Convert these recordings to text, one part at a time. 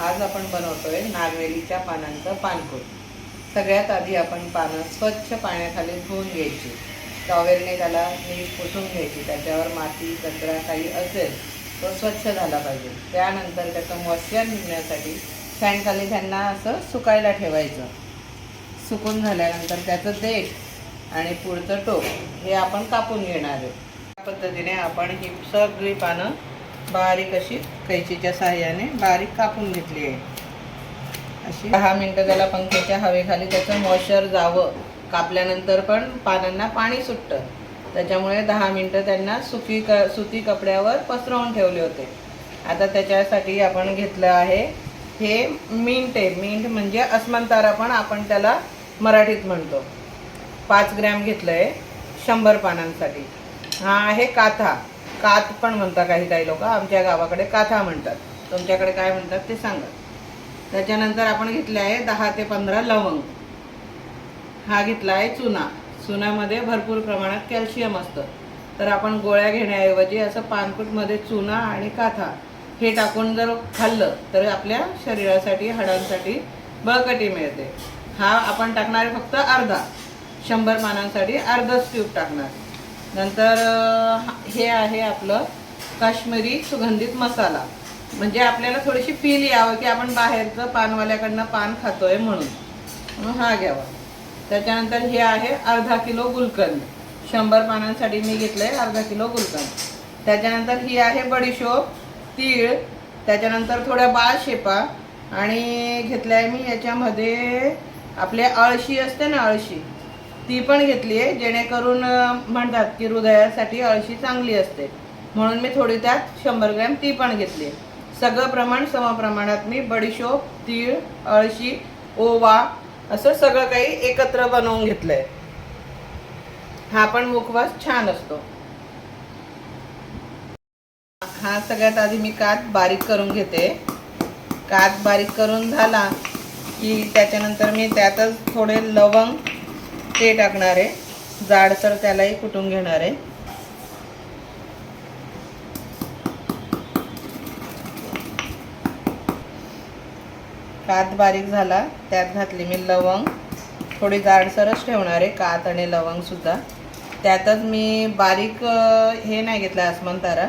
आज आपण बनवतोय नारळीच्या पानांचं पानकूट। सगळ्यात आधी आपण पानं स्वच्छ पाण्याखाली धुवून घ्यायची। टॉवेलने त्याला नीट पुसून घ्यायची। त्याच्यावर माती कचरा काही असेल तो स्वच्छ झाला पाहिजे। त्यानंतर त्याचं मॉइश्चर निघण्यासाठी फॅनखाली त्यांना असं सुकायला ठेवायचं। सुकून झाल्यानंतर त्याचं देठ आणि पुढचं टोक हे आपण कापून घेणार आहे। या पद्धतीने आपण ही सगळी पानं बारीक अशी कैचीच्या सहाय्याने बारीक कापून घेतली आहे। अशी 10 मिनिटं त्याला पंख्याच्या हवेखाली त्याचं मॉइश्चर जावं। कापल्यानंतर पण पानांना पाणी सुटतं, त्याच्यामुळे 10 मिनिटं त्यांना सुती कपड्यावर पसरवून ठेवले होते। आता त्याच्यासाठी आपण घेतलं आहे हे मिंट आहे। मिंट म्हणजे अस्मांतारा पण आपण त्याला मराठीत म्हणतो। 5 ग्रॅम घेतलं आहे 100 पानांसाठी। हा आहे काथा, कात पण म्हणतात काही लोक, आमच्या गावाकडे काथा म्हणतात। तुमच्याकडे काय म्हणतात ते सांगा। त्याच्यानंतर आपण घेतले आहे 10 ते 15 लवंग। हा घेतला आहे चुना। चुनामध्ये भरपूर प्रमाणात कॅल्शियम असतं, तर आपण गोळ्या घेण्याऐवजी असं पानकूटमध्ये चुना आणि काथा हे टाकून जर खाल्लं तर आपल्या शरीरासाठी हाडांसाठी बळकटी मिळते। हा आपण टाकणार आहे फक्त अर्धा, 100 पानांसाठी अर्धाच ट्यूब टाकणार। नंतर हे आहे आपलं काश्मीरी सुगंधित मसाला, म्हणजे आपल्याला थोडीशी फील यावं की आपण बाहेरचं पानवाल्याकडनं पान खातोय म्हणून हा घ्यावा। त्याच्यानंतर हे आहे अर्धा किलो गुलकंद। 100 पानांसाठी मी घेतलंय अर्धा किलो गुलकंद। त्याच्यानंतर ही आहे बडीशोप, तीळ, त्याच्यानंतर थोड्या बाळ शेपा आणि घेतल्या आहे मी याच्यामध्ये आपले अळशी असते ना, अळशी ती पण घेतली आहे। जेणेकरून म्हणतात की हृदयासाठी अळशी चांगली असते, म्हणून मी थोडी त्यात 100 ग्रॅम ती पण घेतली आहे। सगळं प्रमाण समप्रमाणात मी बडीशोप, तीळ, अळशी, ओवा असं सगळं काही एकत्र बनवून घेतलंय। हा पण मुखवास छान असतो। हा सगळ्यात आधी मी कात बारीक करून घेते। कात बारीक करून झाला की त्याच्यानंतर मी त्यातच थोडे लवंग ते टाकणार आहे। जाडसर त्यालाही कुटून घेणार आहे। कात बारीक झाला त्यात घातली मी लवंग, थोडी जाडसरच ठेवणार आहे कात आणि लवंग सुद्धा। त्यातच मी बारीक हे नाही घेतला अस्मांतारा,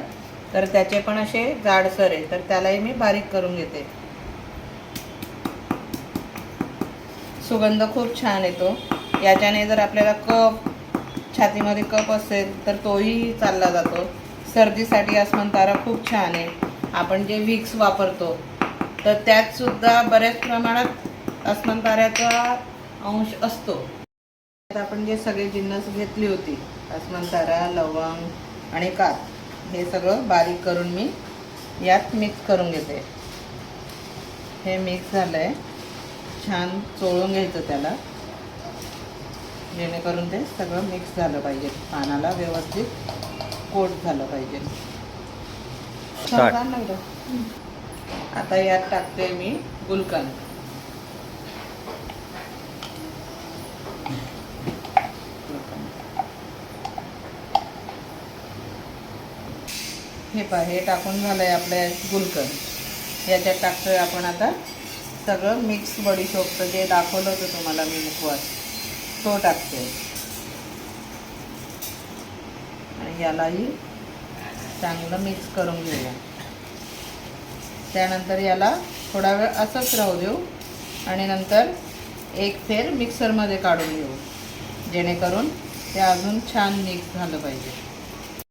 तर त्याचे पण असे जाडसर आहे, तर त्यालाही मी बारीक करून घेते। सुगंध खूप छान येतो याच्याने। जर आपल्याला कफ, छातीमध्ये कफ असेल तर तोही चालला जातो। सर्दीसाठी अस्मांतारा खूप छान आहे। आपण जे विक्स वापरतो तर त्यात सुद्धा बऱ्याच प्रमाणात अस्मांताऱ्याचा अंश असतो। आपण जे सगळे जिन्नस घेतली होती, अस्मांतारा, लवंग आणि कात, हे सगळं बारीक करून मी यात मिक्स करून घेते। हे मिक्स झालंय, छान चोळून घ्यायचं त्याला, जेणेकरून ते सगळं मिक्स झालं पाहिजे, पानाला व्यवस्थित कोट झालं पाहिजे। आता यात टाकते मी गुलकंद। हे टाकून झालंय आपलं गुलकंद। याच्यात टाकतोय आपण आता सगळं मिक्स बडीशोपचं जे दाखवलं होतं तुम्हाला मी मुखवास, तो टाकते आणि यालाही चांगलं मिक्स करून घेऊया। त्यानंतर याला थोडा वेळ असंच राहू देऊ आणि नंतर एक फेर मिक्सरमध्ये काढून घेऊ, जेणेकरून ते अजून छान मिक्स झालं पाहिजे।